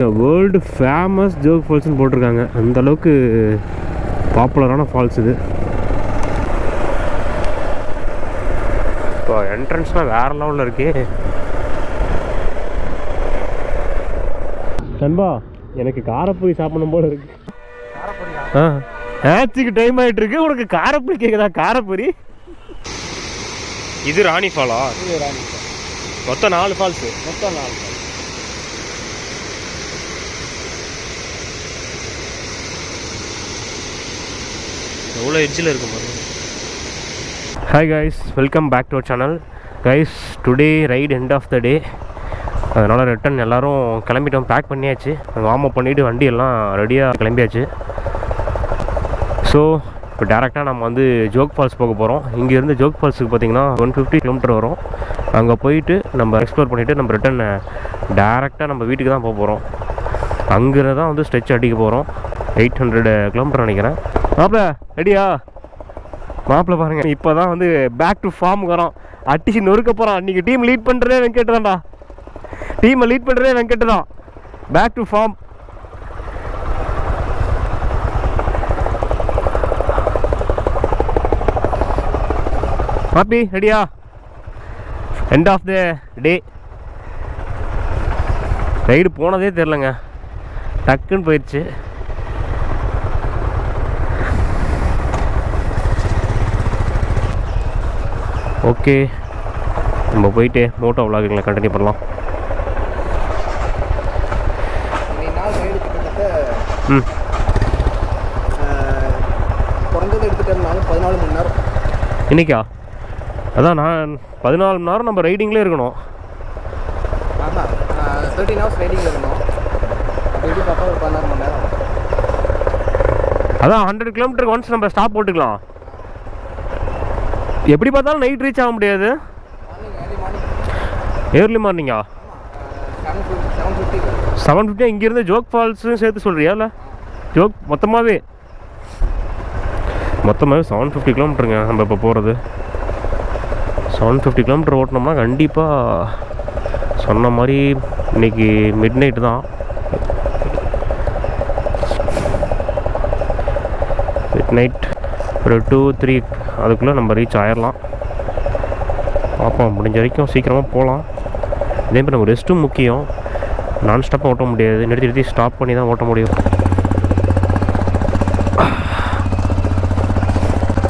World famous joke ஃபால்ஸ்னு போட்டிருக்காங்க. அந்த அளவுக்கு பாப்புலரான ஃபால்ஸ் இது. இப்போ என்ட்ரன்ஸ்லாம் வேற லெவலில் இருக்கு. நண்பா, எனக்கு காரப்பொரி சாப்பிடணும் போல இருக்கு. ஆச்சுக்கு டைம் ஆகிட்டு இருக்கு, உனக்கு காரப்பொரி கேட்குதா? காரப்பொரி. இது ராணி ஃபாலா? இது ராணி ஃபால். மொத்தம் 4 ஃபால்ஸு. மொத்தம் 4 ஃபால்ஸ். எவ்வளோ எட்ஜில் இருக்கும் பாருங்க. Hi guys, welcome back to our channel. Guys, today right end of the day. அதனால் ரிட்டன் எல்லோரும் கிளம்பிட்டோம். பேக் பண்ணியாச்சு, வார்ம் அப் பண்ணிவிட்டு வண்டி எல்லாம் ரெடியாக கிளம்பியாச்சு. ஸோ இப்போ டேரெக்டாக நம்ம வந்து ஜோக் ஃபால்ஸ் போக போகிறோம். இங்கேருந்து ஜோக் ஃபால்ஸுக்கு பார்த்திங்கன்னா 150 கிலோமீட்டர் வரும். அங்கே போயிட்டு நம்ம எக்ஸ்ப்ளோர் பண்ணிவிட்டு நம்ம ரிட்டன் டேரெக்டாக நம்ம வீட்டுக்கு தான் போக போகிறோம். அங்கே தான் வந்து ஸ்ட்ரெச் அடிக்க போகிறோம். 800 கிலோமீட்டர் நினைக்கிறேன். மாப்பிள்ள ரெடியா? மாப்பிள்ள பாருங்க, இப்போ தான் வந்து பேக் டு ஃபார்முக்கு வரோம். அட்டிச்சு நொறுக்க போகிறோம். அன்றைக்கி டீம் லீட் பண்ணுறதே வெங்கட் தான்டா. டீமை லீட் பண்ணுறதே வெங்கட் தான். Back to form. ஹாப்பி ரெடியா? End of the day. Ride போனதே தெரிலங்க, டக்குன்னு போயிடுச்சு. ஓகே, நம்ம போயிட்டு மோட்டோ விளாகுங்களை கண்டினியூ பண்ணலாம். குறைஞ்சது எடுத்துகிட்டோம்னாலும் 14 மணி நேரம் இன்னைக்கா? அதான் நான் 14 மணி நேரம் நம்ம ரைடிங்லேயே இருக்கணும். ஆமாம், 13 ஹவர்ஸ் ரைடிங்கில் இருக்கணும். அப்படி பார்த்தா ஒரு 16 மணி நேரம். அதான் 100 கிலோமீட்டருக்கு ஒன்ஸ் நம்ம ஸ்டாப் போட்டுக்கலாம். எப்படி பார்த்தாலும் நைட் ரீச் ஆக முடியாது. ஏர்லி மார்னிங்கா? 7:50. இங்கேருந்து ஜோக் ஃபால்ஸும் சேர்த்து சொல்கிறியா? இல்லை ஜோக் மொத்தமாகவே 750 கிலோமீட்டருங்க நம்ம இப்போ போகிறது. 750 கிலோமீட்டர் ஓட்டினோம்னா கண்டிப்பாக சொன்ன மாதிரி இன்றைக்கி மிட் நைட்டு தான். மிட் நைட் ஒரு 2-3 அதுக்குள்ளே நம்ம ரீச் ஆயிடலாம். பார்ப்போம், முடிஞ்ச வரைக்கும் சீக்கிரமாக போகலாம். இதேமாதிரி நம்ம ரெஸ்ட்டும் முக்கியம். நான் ஸ்டாப்பாக ஓட்ட முடியாது, நிறுத்தி ஸ்டாப் பண்ணி தான் ஓட்ட முடியும்.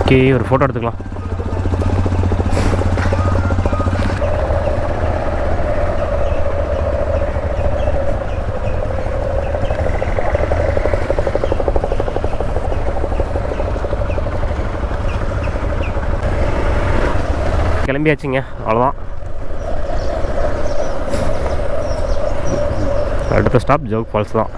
ஓகே, ஒரு ஃபோட்டோ எடுத்துக்கலாம். கிளம்பியாச்சுங்க, அவ்வளோதான். அடுத்த ஸ்டாப் ஜோக் ஃபால்ஸ் தான்.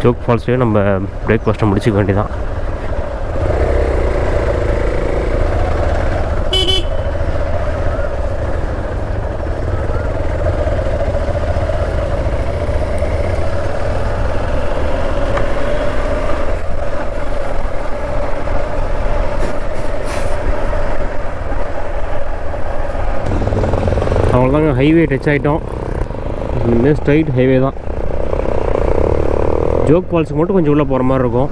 ஜோக் ஃபால்ஸ்லேயே நம்ம பிரேக்ஃபாஸ்ட்டை முடிச்சுக்க வேண்டியதான். அவ்வளோதாங்க, ஹைவே டச் ஆகிட்டோம். இன்னும் ஸ்ட்ரைட் ஹைவே தான். ஜோக் ஃபால்ஸுக்கு மட்டும் கொஞ்சம் உள்ளே போகிற மாதிரி இருக்கும்.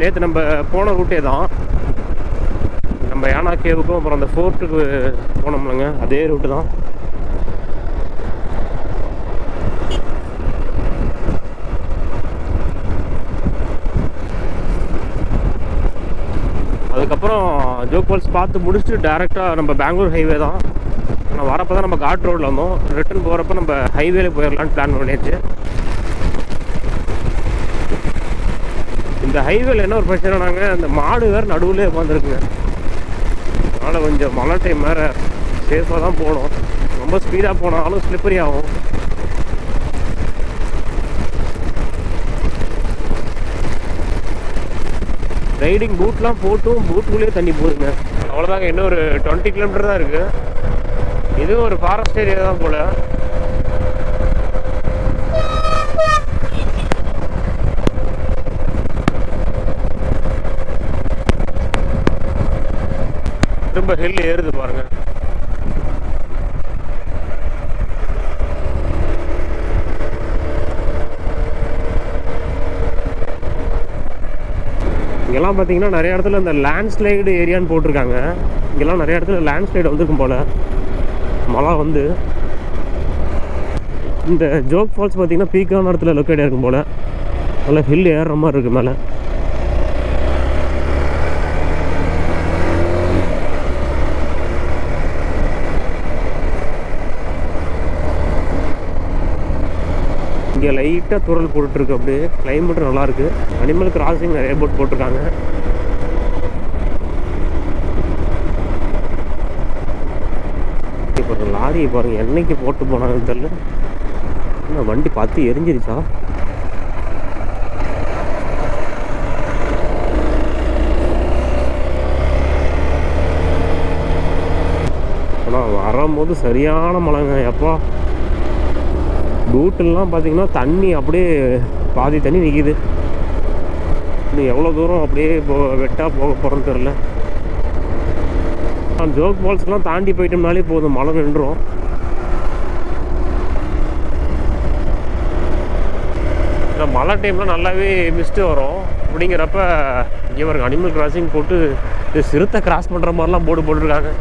நேற்று நம்ம போன ரூட்டே தான். நம்ம யானா கேவுக்கும் அப்புறம் அந்த ஃபோர்ட்டுக்கு போனோம்லங்க, அதே ரூட்டு தான். அதுக்கப்புறம் ஜோக் ஃபால்ஸ் பார்த்து முடிச்சுட்டு டேரெக்டாக நம்ம பெங்களூர் ஹைவே தான். நான் வரப்போ தான் நம்ம காட் ரோடில் வந்தோம். ரிட்டன் போகிறப்ப நம்ம ஹைவேல போயிடலான்னு பிளான் பண்ணியாச்சு. இந்த ஹைவேல என்ன ஒரு பிரச்சனை, நாங்கள் அந்த மாடு வேறு நடுவில் உட்காந்துருக்குங்க. அதனால் கொஞ்சம் மழை டைம் வேறு சேஃபாக தான் போகணும். ரொம்ப ஸ்பீடாக போனாலும் ஸ்லிப்பரி ஆகும். ரைடிங் பூட்லாம் போட்டும் பூட்டுக்குள்ளேயே தண்ணி போகுதுங்க. அவ்வளோதாங்க, இன்னும் ஒரு 20 கிலோமீட்டர் தான் இருக்குது. இதுவும் ஒரு ஃபாரஸ்ட் ஏரியா தான் போல். திரும்ப ஹில் ஏறுது பாருங்க. இங்கெல்லாம் பார்த்தீங்கன்னா நிறைய இடத்துல இந்த லேண்ட்ஸ்லைடு ஏரியான்னு போட்டிருக்காங்க. இங்கெல்லாம் நிறைய இடத்துல லேண்ட்ஸ்லைடு வந்துருக்கும் போல் மழை வந்து. இந்த ஜோக் ஃபால்ஸ் பார்த்தீங்கன்னா பீக்கான இடத்துல லொக்கேட் ஆகிருக்கும் போல். நல்லா ஹில் ஏறுற மாதிரி இருக்குது மேலே. இங்கே லைட்டாக துறல் போட்டுருக்கு. அப்படியே கிளைமேட் நல்லாயிருக்கு. அனிமல் கிராசிங் நிறைய போட் போட்டிருக்காங்க. இப்போ லாரியை பாருங்கள், என்னைக்கு போட்டு போனாங்கன்னு தெரியல. இன்னும் வண்டி பார்த்து எரிஞ்சிருச்சா? ஆனால் வரும்போது சரியான மழைங்க. எப்பா ரூட்டெல்லாம் பார்த்தீங்கன்னா தண்ணி அப்படியே பாதி தண்ணி நிற்கிது. இன்னும் எவ்வளோ தூரம் அப்படியே வெட்டாக போக போகிறோன்னு தெரில. ஜோக் ஃபால்ஸ்லாம் தாண்டி போயிட்டோம்னாலே போதும், மழை நின்றுடும். ஏன்னா மழை டைமில் நல்லாவே மிஸ்ட்டு வரும். அப்படிங்கிறப்ப இங்கே ஒரு அனிமல் கிராசிங் போட்டு சிறுத்தை கிராஸ் பண்ணுற மாதிரிலாம் போர்டு போட்டிருக்காங்க.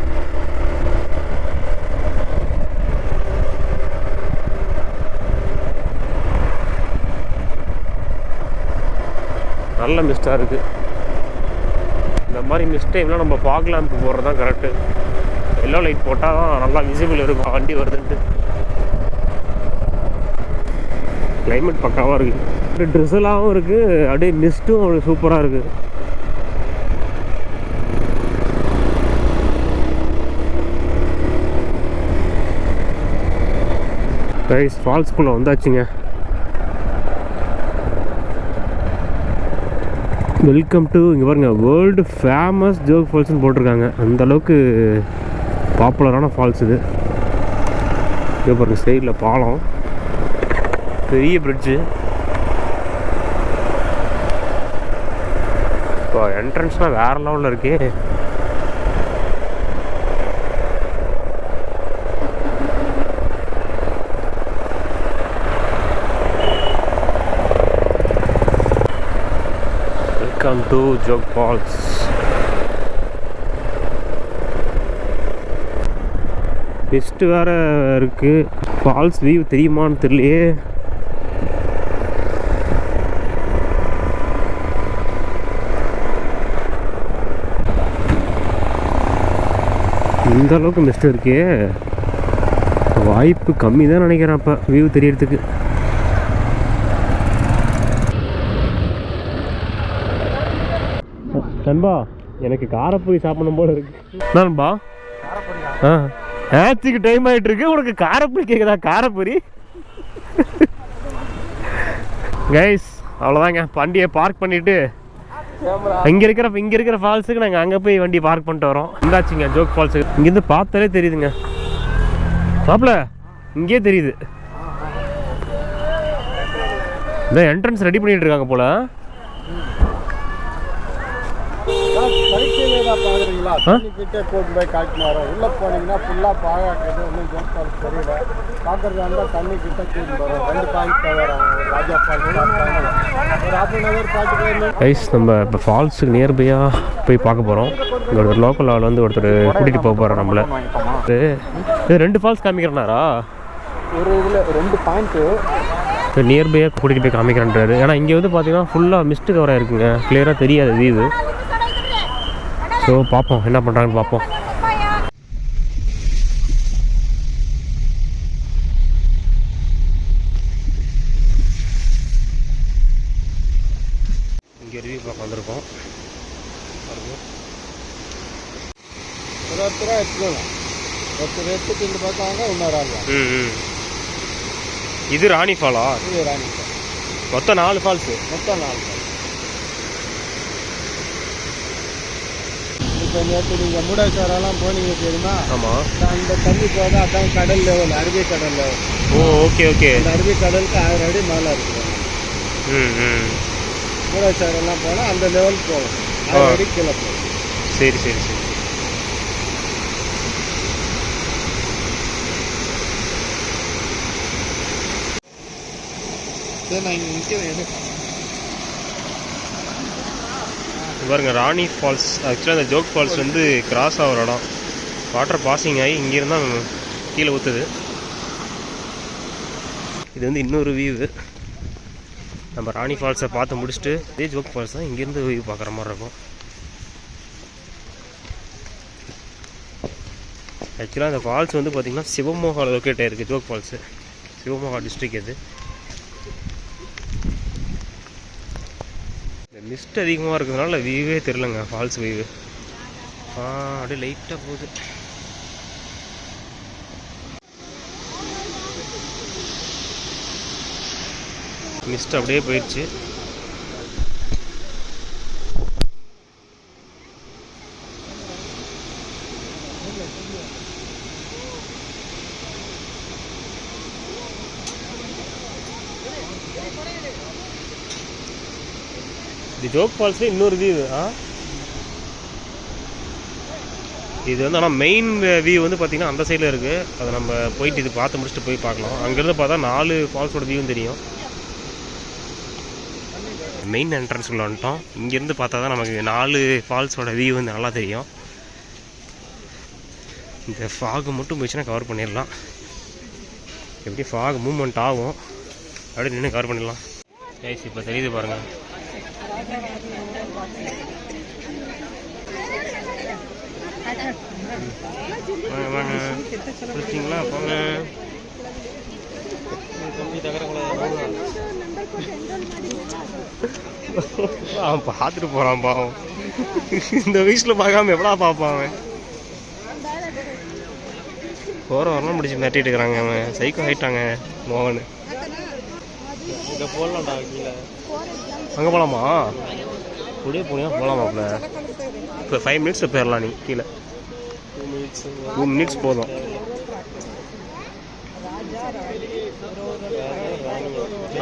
நல்ல மிஸ்டாக இருக்குது. இந்த மாதிரி மிஸ்ட் டைம்லாம் நம்ம ஃபாக் லேம்ப் போடுறது தான் கரெக்டு. எல்லோ லைட் போட்டால் தான் நல்லா விசிபிள் இருக்கும் வண்டி வருதுன்ட்டு. கிளைமேட் பக்காவாக இருக்குது. ட்ரிசலாகவும் இருக்குது, அப்படியே மிஸ்ட்டும் சூப்பராக இருக்குது. கைஸ் ஃபால்ஸ்குள்ளே வந்தாச்சுங்க. வெல்கம் டு, இங்கே பாருங்க, வேர்ல்டு ஃபேமஸ் ஜோக் ஃபால்ஸ்னு போட்டிருக்காங்க. அந்தளவுக்கு பாப்புலரான ஃபால்ஸ் இது. இங்கே பாருங்க, சைடில் பாலம், பெரிய பிரிட்ஜு. இப்போ என்ட்ரன்ஸ்லாம் வேறு லெவலில் இருக்கே. Welcome to Jog Falls. Mist வேற இருக்கு. ஃபால்ஸ் வியூ தெரியுமான்னு தெரியலையே. இந்த அளவுக்கு மிஸ்ட் இருக்கே, வாய்ப்பு கம்மி தான் நினைக்கிறேன் அப்போ வியூ தெரியறதுக்கு. நண்பா, எனக்கு காரப்பொரி சாப்பிடணும் போல இருக்கு. நண்பா, ஆச்சுக்கு டைம் ஆகிட்டு இருக்கு, உனக்கு காரப்பொரி கேட்குதா? காரப்பொரி கைஸ், அவ்வளோதாங்க. வண்டியை பார்க் பண்ணிவிட்டு இங்கே இருக்கிற ஃபால்ஸுக்கு நாங்கள் அங்கே போய் வண்டியை பார்க் பண்ணிட்டு வரோம். இந்தாச்சுங்க ஜோக் ஃபால்ஸுக்கு. இங்கேருந்து பார்த்தாலே தெரியுதுங்க மாப்பிள்ள, இங்கே தெரியுது. இந்த என்ட்ரன்ஸ் ரெடி பண்ணிட்டு இருக்காங்க போல. போட்டு போய் காட்டினு வரோம். உள்ள போனீங்கன்னா ஃபுல்லாக பாழாக்குது. ஒன்றும் ஜோக் ஃபால்ஸ் தெரியல. பார்க்கறது வந்தால் தண்ணி கிட்ட கூட்டு வரும். 2 பாயிண்ட் வரும். ராஜா ஃபால்ஸ் ஒரு 1/2 பார்த்துட்டு கைஸ், நம்ம இப்போ ஃபால்ஸுக்கு நியர்பையாக போய் பார்க்க போகிறோம். இங்கே ஒருத்தர் லோக்கல் ஆள் வந்து ஒருத்தர் கூட்டிகிட்டு போக போகிறோம் நம்மளை. இது 2 ஃபால்ஸ் காமிக்கிறனாரா? ஒரு இதில் 2 பாயிண்ட்டு நியர்பையாக கூட்டிகிட்டு போய் காமிக்கிறேன்றாரு. ஏன்னா இங்கே வந்து பார்த்தீங்கன்னா ஃபுல்லாக மிஸ்ட்டு கவராக இருக்குங்க, கிளியராக தெரியாது வியூ. ஸோ பார்ப்போம் என்ன பண்ணுறாங்கன்னு பார்ப்போம். இங்கே ரிவ்யூ பார்க்க வந்திருக்கோம். ஒருத்தராக எடுத்துக்கலாம். ஒருத்தர் எடுத்துட்டு பார்த்தாங்க, இன்னொரு ஆள். இது ராணி ஃபாலா? இது ராணி ஃபால். மொத்தம் 4 ஃபால்ஸு. மொத்தம் 4 ஃபால்ஸ். இப்போ நேற்று நீங்கள் மூடாச்சாரெல்லாம் போனீங்க தெரியுமா? ஆமாம். அந்த தண்ணி போக அதான் கடல் லெவல், அரபிக்கடல் லெவல். ஓ, ஓகே ஓகே. அந்த அரபிக்கடலுக்கு 1000 அடி மேலே இருக்குது. மூடாச்சாரெல்லாம் போனால் அந்த லெவல் போகும். 1000 அடி கீழே போகும். சரி சரி சரி. சரி, நான் இங்கே நிற்கிறேன். பாருங்க ராணி ஃபால்ஸ். ஆக்சுவலாக அந்த ஜோக் ஃபால்ஸ் வந்து கிராஸ் ஆகிற இடம். வாட்டர் பாசிங் ஆகி இங்கேருந்தான் கீழே ஊற்றுது. இது வந்து இன்னொரு வியூவு. நம்ம ராணி ஃபால்ஸை பார்த்து முடிச்சுட்டு இதே ஜோக் ஃபால்ஸ் தான் இங்கேருந்து வியூ பார்க்குற மாதிரி இருக்கும். ஆக்சுவலாக அந்த ஃபால்ஸ் வந்து பார்த்திங்கன்னா சிவமோகா லொக்கேட் ஆகிருக்கு. Joke falls Shivamogga district. இது இந்த மிஸ்ட் அதிகமாக இருக்கிறதுனால வியூவே தெரிலங்க. ஃபால்ஸ் வியூவு அப்படியே லைட்டாக போகுது. மிஸ்ட் அப்படியே போயிடுச்சு. இது ஜோக் ஃபால்ஸ்ல இன்னொரு வியூ. இது வந்து ஆனால் மெயின் வியூ வந்து பார்த்திங்கன்னா அந்த சைடில் இருக்குது. அதை நம்ம போயிட்டு இது பார்த்து முடிச்சுட்டு போய் பார்க்கலாம். அங்கேருந்து பார்த்தா 4 ஃபால்ஸோட வியூவும் தெரியும். மெயின் என்ட்ரன்ஸ்குள்ளே வந்துட்டோம். இங்கேருந்து பார்த்தா தான் நமக்கு 4 ஃபால்ஸோட வியூ வந்து நல்லா தெரியும். இந்த ஃபாகு மட்டும் போயிடுச்சுன்னா கவர் பண்ணிடலாம். எப்படி ஃபாக் மூவ்மெண்ட் ஆகும் அப்படியே நின்று கவர் பண்ணிடலாம். கைஸ் இப்போ தெரியுது பாருங்கள். வாங்க வாங்க பிடிச்சிங்களா? போங்க. அவன் பார்த்துட்டு போகிறான் பாவம். இந்த வயசில் பார்க்காம எவ்வளோ பார்ப்பான் அவன். போகிற வரலாம் முடிச்சு மிரட்டிட்டு இருக்கிறாங்க. அவன் சைக்கோ ஆகிட்டாங்க மோகன். இங்கே போடலாம்டா கீழே. அங்கே போகலாமா? அப்படியே போனீங்கன்னா போகலாமாப்ல. இப்போ 5 மினிட்ஸில் போயிடலாம். நீ கீழே 2 மினிட்ஸ் போதும்.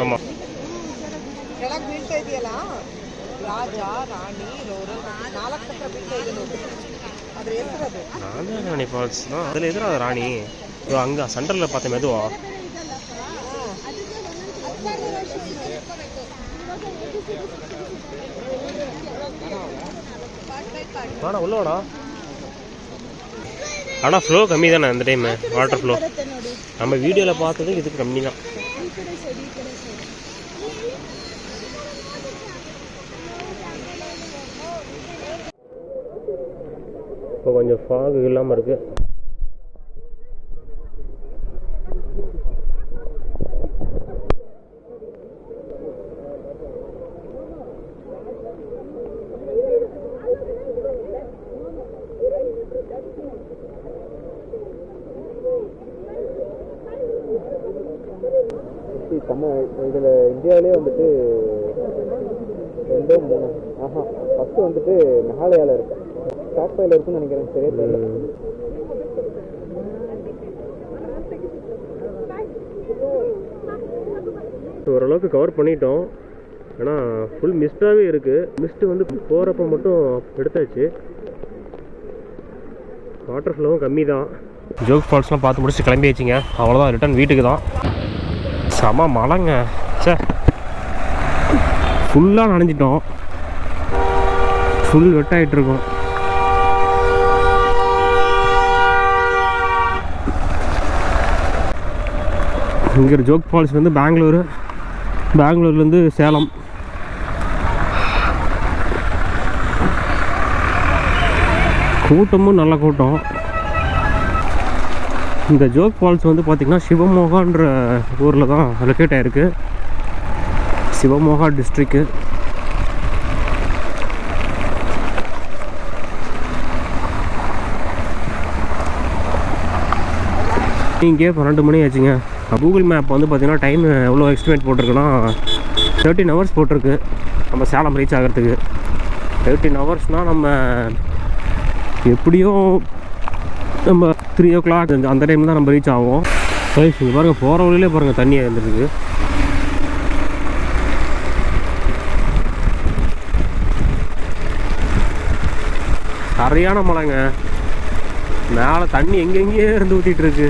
ஆமாம் ராணி ஃபால்ஸ் தான். அதில் எதிரா ராணி அங்கே சென்டரில் பார்த்தேன். மெதுவா வாடா உள்ள வாடா. ஆனால் ஃப்ளோ கம்மி தானே அந்த டைமு. வாட்டர் ஃப்ளோ நம்ம வீடியோவில் பார்த்தது இதுக்கு கம்மி தான். இப்போ கொஞ்சம் ஃபாகு இல்லாமல் இருக்குது. இதில் இந்தியாவிலே வந்துட்டு 2 3 ஃபஸ்ட்டு வந்துட்டு மெகாலயாவில் இருக்குது. டாப் 5ல இருக்குன்னு நினைக்கிறேன். சரியா தெரியல. ஓரளவுக்கு கவர் பண்ணிட்டோம். ஏன்னா ஃபுல் மிஸ்டாகவே இருக்குது. மிஸ்ட்டு வந்து போகிறப்ப மட்டும் எடுத்தாச்சு. வாட்டர் ஃப்ளோவும் கம்மி தான். ஜோக் ஃபால்ஸ்லாம் பார்த்து முடிச்சு கிளம்பியாச்சுங்க. அவ்வளோதான், ரிட்டன் வீட்டுக்கு தான். செம மழைங்க. சார் ஃபுல்லாக நனைஞ்சிட்டோம். ஃபுல் வெட்டாயிட்ருக்கோம். இங்கே ஜோக் ஃபால்ஸ் வந்து பெங்களூர்லேருந்து சேலம். கூட்டமும் நல்ல கூட்டம். இந்த ஜோக் ஃபால்ஸ் வந்து பார்த்திங்கன்னா சிவமோகான்ற ஊரில் தான் லொக்கேட் ஆகிருக்கு. சிவமோகா டிஸ்ட்ரிக்கு. இங்கே 12 மணி ஆச்சுங்க. கூகுள் மேப் வந்து பார்த்திங்கன்னா டைம் எவ்வளோ எஸ்டிமேட் போட்டிருக்குன்னா 13 ஹவர்ஸ் போட்டிருக்கு நம்ம சேலம் ரீச் ஆகிறதுக்கு. 13 ஹவர்ஸ்னால் நம்ம எப்படியும் நம்ம 3 o'clock அந்த டைம் தான் நம்ம ரீச் ஆகும். இங்கே பாருங்கள், போகிற வழியிலே பாருங்கள் தண்ணி இருந்துருக்கு. சரியான மழைங்க. மேலே தண்ணி எங்கெங்கேயே இருந்து ஊற்றிட்டு இருக்கு.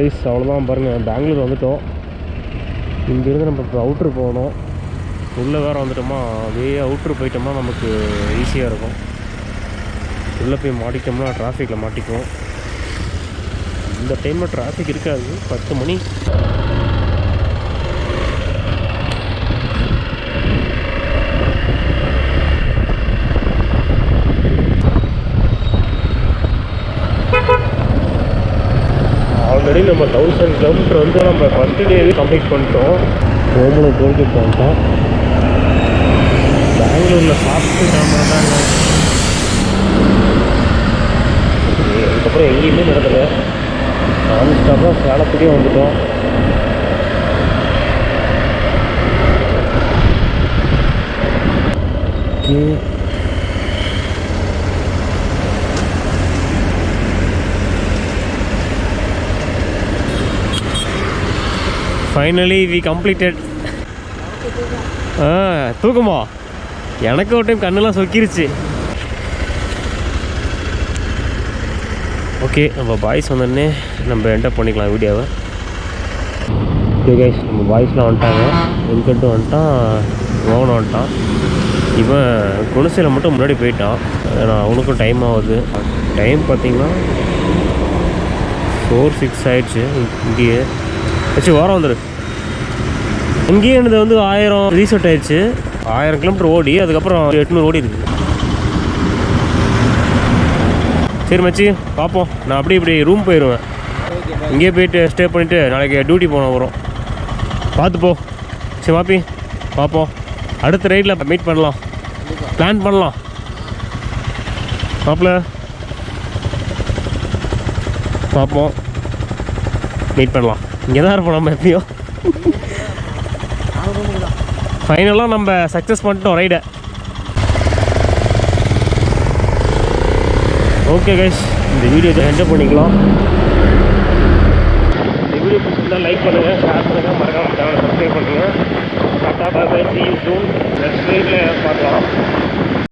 கைஸ் அவ்வளோதான் பாருங்கள், பெங்களூர் வந்துட்டோம். இங்கேருந்து நம்ம இப்போ அவுட்ரு போகணும். உள்ளே வேறு வந்துட்டோமா, அதே அவுட்ரு போயிட்டோம்னா நமக்கு ஈஸியாக இருக்கும். உள்ளே போய் மாட்டிக்கிட்டோம்னா டிராஃபிக்கில் மாட்டிக்குவோம். இந்த டைமில் டிராஃபிக் இருக்காது, 10 மணி. ஆல்ரெடி நம்ம 1000 கிலோமீட்டர் வந்து நம்ம ஃபஸ்ட்டு டேவே கம்ப்ளீட் பண்ணிட்டோம். ஓமலூர் டோல்கேட் வந்துட்டோம். பெங்களூரில் சாப்பிட்டு நம்ம தாங்க. அதுக்கப்புறம் எங்கேயுமே நடக்கலை, நான் ஸ்டாப்பாக சேலத்துலேயே வந்துட்டோம். Okay, finally we completed. தூக்கமா? எனக்கு ஒரு டைம் கண்ணெல்லாம் சொக்கிருச்சு. ஓகே, நம்ம பாய்ஸ் வந்தோடனே நம்ம என்டர் பண்ணிக்கலாம் வீடியோவை. ஓகே கைஸ், நம்ம பாய்ஸ்லாம் வந்துட்டாங்க. வெங்கட்டும் வந்துட்டான், மோகன் வந்துட்டான். இவன் குணசையில் மட்டும் முன்னாடி போயிட்டான். நான் அவனுக்கும் டைம் ஆகுது. டைம் பார்த்திங்கன்னா 4:06 ஆயிடுச்சு. இங்கேயே வச்சு வாரம் வந்துடு. இங்கேயே எனது வந்து 1000 ரீசெட் ஆயிடுச்சு. 1000 கிலோமீட்டர் ஓடி அதுக்கப்புறம் 800 ஓடி இருக்குது. சரி மச்சி, பார்ப்போம். நான் அப்படி இப்படி ரூம் போயிடுவேன். இங்கேயே போயிட்டு ஸ்டே பண்ணிவிட்டு நாளைக்கு டியூட்டி போன வரும். பார்த்துப்போ. சரி மாப்பி, பார்ப்போம். அடுத்த ரைடில் மீட் பண்ணலாம், பிளான் பண்ணலாம். மாப்பிள்ள பார்ப்போம், மீட் பண்ணலாம். இங்கே தான் இருப்போம் நம்ம எப்படியோ. ஃபைனலாக நம்ம சக்ஸஸ் பண்ணிட்டோம் ரைடை. ஓகே கைஸ், இந்த வீடியோ என்ஜாய் பண்ணிக்கலாம்.